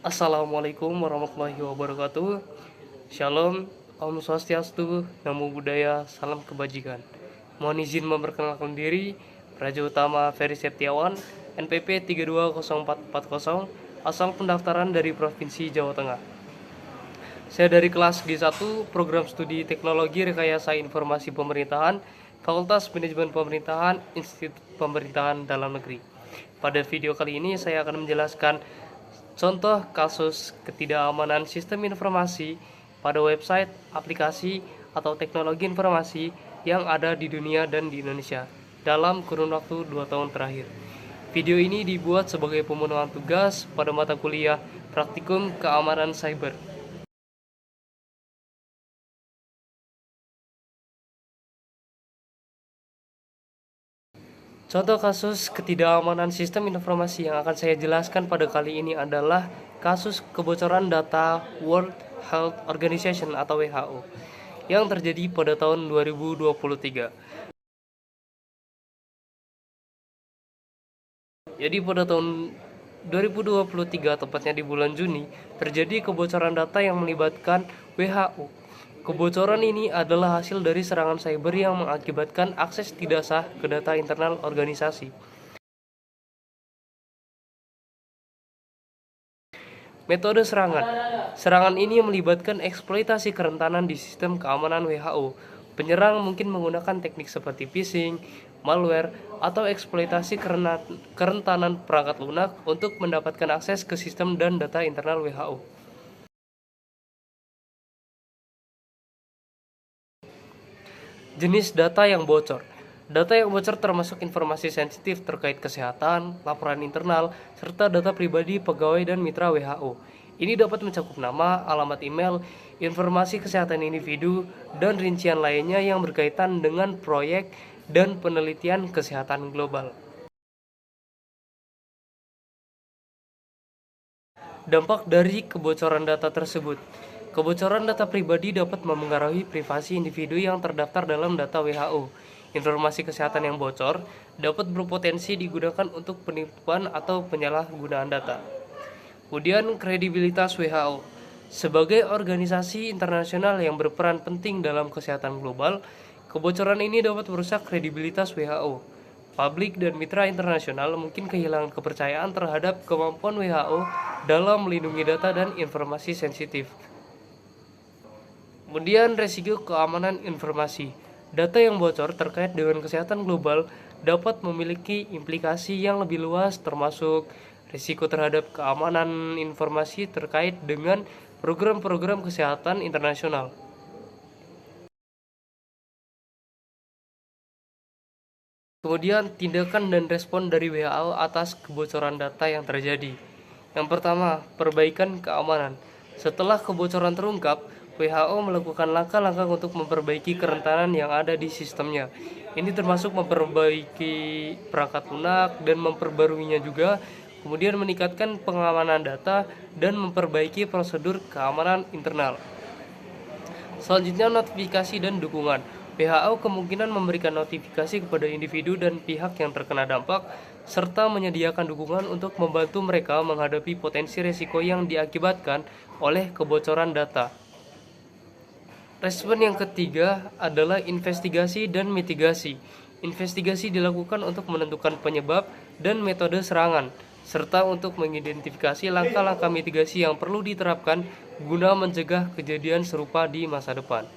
Assalamualaikum warahmatullahi wabarakatuh. Shalom, Om Swastiastu, Namo Buddhaya, Salam Kebajikan. Mohon izin memperkenalkan diri, Raja Utama Ferry Septiawan, NPP 320440, asal pendaftaran dari Provinsi Jawa Tengah. Saya dari kelas G1, Program Studi Teknologi Rekayasa Informasi Pemerintahan, Fakultas Manajemen Pemerintahan, Institut Pemerintahan Dalam Negeri. Pada video kali ini saya akan menjelaskan contoh kasus ketidakamanan sistem informasi pada website, aplikasi, atau teknologi informasi yang ada di dunia dan di Indonesia dalam kurun waktu 2 tahun terakhir. Video ini dibuat sebagai pemenuhan tugas pada mata kuliah Praktikum Keamanan Cyber. Contoh kasus ketidakamanan sistem informasi yang akan saya jelaskan pada kali ini adalah kasus kebocoran data World Health Organization atau WHO yang terjadi pada tahun 2023. Jadi pada tahun 2023, tepatnya di bulan Juni, terjadi kebocoran data yang melibatkan WHO. Kebocoran ini adalah hasil dari serangan cyber yang mengakibatkan akses tidak sah ke data internal organisasi. Metode serangan. Serangan ini melibatkan eksploitasi kerentanan di sistem keamanan WHO. Penyerang mungkin menggunakan teknik seperti phishing, malware, atau eksploitasi kerentanan perangkat lunak untuk mendapatkan akses ke sistem dan data internal WHO. Jenis data yang bocor. Data yang bocor termasuk informasi sensitif terkait kesehatan, laporan internal, serta data pribadi pegawai dan mitra WHO. Ini dapat mencakup nama, alamat email, informasi kesehatan individu, dan rincian lainnya yang berkaitan dengan proyek dan penelitian kesehatan global. Dampak dari kebocoran data tersebut. Kebocoran data pribadi dapat memengaruhi privasi individu yang terdaftar dalam data WHO. Informasi kesehatan yang bocor dapat berpotensi digunakan untuk penipuan atau penyalahgunaan data. Kemudian kredibilitas WHO. Sebagai organisasi internasional yang berperan penting dalam kesehatan global, kebocoran ini dapat merusak kredibilitas WHO. Publik dan mitra internasional mungkin kehilangan kepercayaan terhadap kemampuan WHO dalam melindungi data dan informasi sensitif. Kemudian resiko keamanan informasi. Data yang bocor terkait dengan kesehatan global dapat memiliki implikasi yang lebih luas, termasuk risiko terhadap keamanan informasi terkait dengan program-program kesehatan internasional. Kemudian tindakan dan respon dari WHO atas kebocoran data yang terjadi. Yang pertama, perbaikan keamanan. Setelah kebocoran terungkap, WHO melakukan langkah-langkah untuk memperbaiki kerentanan yang ada di sistemnya. Ini termasuk memperbaiki perangkat lunak dan memperbaruinya juga, kemudian meningkatkan pengamanan data dan memperbaiki prosedur keamanan internal. Selanjutnya, notifikasi dan dukungan. WHO kemungkinan memberikan notifikasi kepada individu dan pihak yang terkena dampak, serta menyediakan dukungan untuk membantu mereka menghadapi potensi risiko yang diakibatkan oleh kebocoran data. Respon yang ketiga adalah investigasi dan mitigasi. Investigasi dilakukan untuk menentukan penyebab dan metode serangan, serta untuk mengidentifikasi langkah-langkah mitigasi yang perlu diterapkan guna mencegah kejadian serupa di masa depan.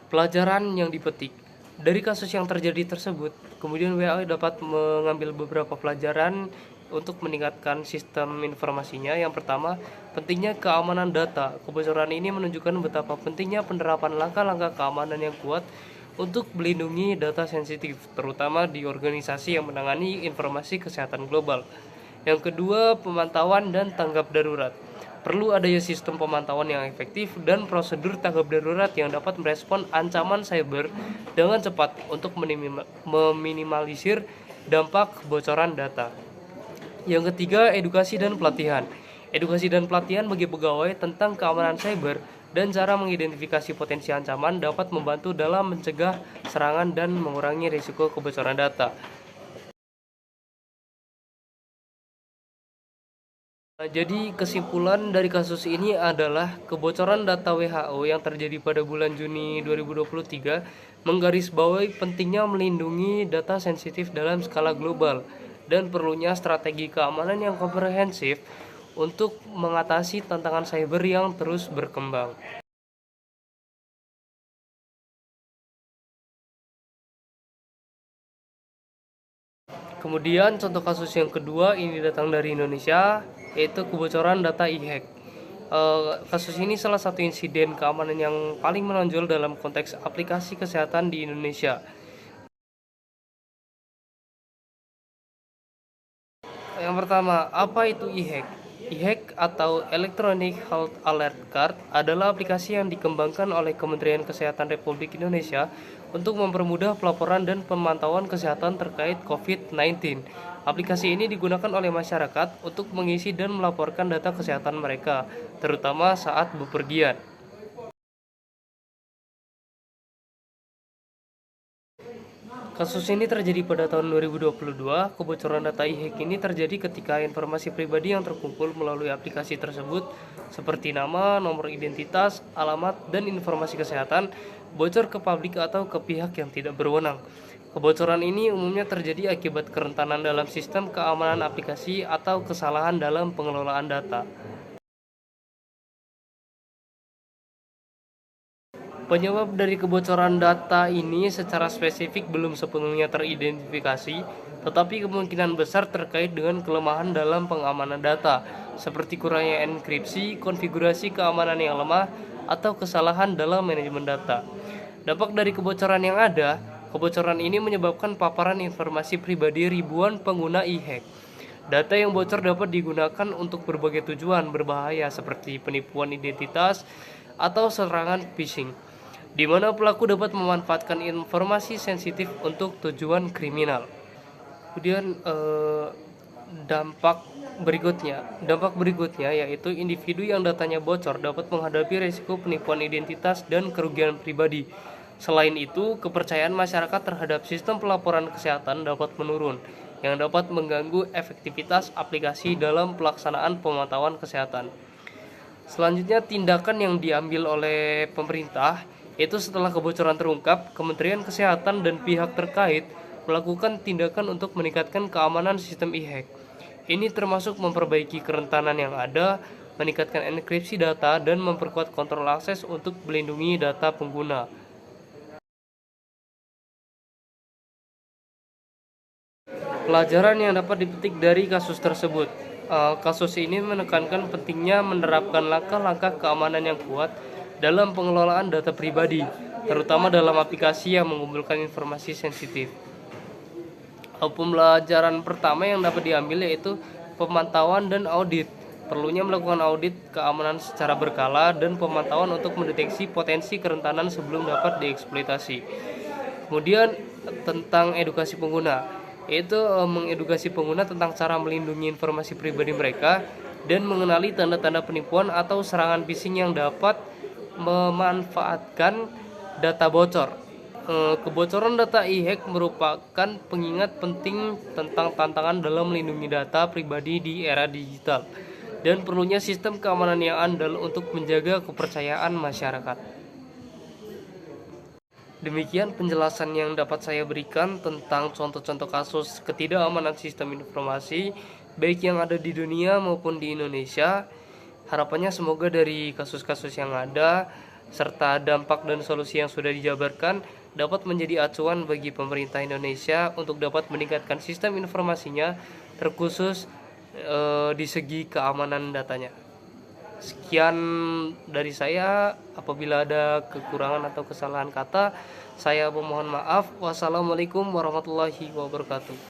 Pelajaran yang dipetik dari kasus yang terjadi tersebut, kemudian WHO dapat mengambil beberapa pelajaran untuk meningkatkan sistem informasinya. Yang pertama, pentingnya keamanan data. Kebocoran ini menunjukkan betapa pentingnya penerapan langkah-langkah keamanan yang kuat untuk melindungi data sensitif, terutama di organisasi yang menangani informasi kesehatan global. Yang kedua, pemantauan dan tanggap darurat. Perlu adanya sistem pemantauan yang efektif dan prosedur tanggap darurat yang dapat merespon ancaman cyber dengan cepat untuk meminimalisir dampak kebocoran data. Yang ketiga, edukasi dan pelatihan. Edukasi dan pelatihan bagi pegawai tentang keamanan cyber dan cara mengidentifikasi potensi ancaman dapat membantu dalam mencegah serangan dan mengurangi risiko kebocoran data. Jadi kesimpulan dari kasus ini adalah kebocoran data WHO yang terjadi pada bulan Juni 2023 menggarisbawahi pentingnya melindungi data sensitif dalam skala global dan perlunya strategi keamanan yang komprehensif untuk mengatasi tantangan cyber yang terus berkembang. Kemudian contoh kasus yang kedua ini datang dari Indonesia, yaitu kebocoran data e-hack. Kasus ini salah satu insiden keamanan yang paling menonjol dalam konteks aplikasi kesehatan di Indonesia. Yang pertama, apa itu e-hack? E-hack atau Electronic Health Alert Card adalah aplikasi yang dikembangkan oleh Kementerian Kesehatan Republik Indonesia untuk mempermudah pelaporan dan pemantauan kesehatan terkait COVID-19. Aplikasi ini digunakan oleh masyarakat untuk mengisi dan melaporkan data kesehatan mereka, terutama saat bepergian. Kasus ini terjadi pada tahun 2022. Kebocoran data e-hack ini terjadi ketika informasi pribadi yang terkumpul melalui aplikasi tersebut seperti nama, nomor identitas, alamat, dan informasi kesehatan bocor ke publik atau ke pihak yang tidak berwenang. Kebocoran ini umumnya terjadi akibat kerentanan dalam sistem keamanan aplikasi atau kesalahan dalam pengelolaan data. Penyebab dari kebocoran data ini secara spesifik belum sepenuhnya teridentifikasi, tetapi kemungkinan besar terkait dengan kelemahan dalam pengamanan data, seperti kurangnya enkripsi, konfigurasi keamanan yang lemah, atau kesalahan dalam manajemen data. Dampak dari kebocoran yang ada, kebocoran ini menyebabkan paparan informasi pribadi ribuan pengguna e-hack. Data yang bocor dapat digunakan untuk berbagai tujuan berbahaya seperti penipuan identitas atau serangan phishing, di mana pelaku dapat memanfaatkan informasi sensitif untuk tujuan kriminal. Kemudian dampak berikutnya yaitu individu yang datanya bocor dapat menghadapi risiko penipuan identitas dan kerugian pribadi. Selain itu, kepercayaan masyarakat terhadap sistem pelaporan kesehatan dapat menurun, yang dapat mengganggu efektivitas aplikasi dalam pelaksanaan pemantauan kesehatan. Selanjutnya, tindakan yang diambil oleh pemerintah yaitu setelah kebocoran terungkap, Kementerian Kesehatan dan pihak terkait melakukan tindakan untuk meningkatkan keamanan sistem e-hack. Ini termasuk memperbaiki kerentanan yang ada, meningkatkan enkripsi data, dan memperkuat kontrol akses untuk melindungi data pengguna. Pelajaran yang dapat dipetik dari kasus tersebut. Kasus ini menekankan pentingnya menerapkan langkah-langkah keamanan yang kuat dalam pengelolaan data pribadi, terutama dalam aplikasi yang mengumpulkan informasi sensitif. Pembelajaran pertama yang dapat diambil yaitu pemantauan dan audit. Perlunya melakukan audit keamanan secara berkala dan pemantauan untuk mendeteksi potensi kerentanan sebelum dapat dieksploitasi. Kemudian tentang edukasi pengguna, yaitu mengedukasi pengguna tentang cara melindungi informasi pribadi mereka dan mengenali tanda-tanda penipuan atau serangan phishing yang dapat memanfaatkan data bocor. Kebocoran data e-hack merupakan pengingat penting tentang tantangan dalam melindungi data pribadi di era digital dan perlunya sistem keamanan yang andal untuk menjaga kepercayaan masyarakat. Demikian penjelasan yang dapat saya berikan tentang contoh-contoh kasus ketidakamanan sistem informasi baik yang ada di dunia maupun di Indonesia. Harapannya semoga dari kasus-kasus yang ada serta dampak dan solusi yang sudah dijabarkan dapat menjadi acuan bagi pemerintah Indonesia untuk dapat meningkatkan sistem informasinya, terkhusus di segi keamanan datanya. Sekian dari saya. Apabila ada kekurangan atau kesalahan kata, saya memohon maaf. Wassalamualaikum warahmatullahi wabarakatuh.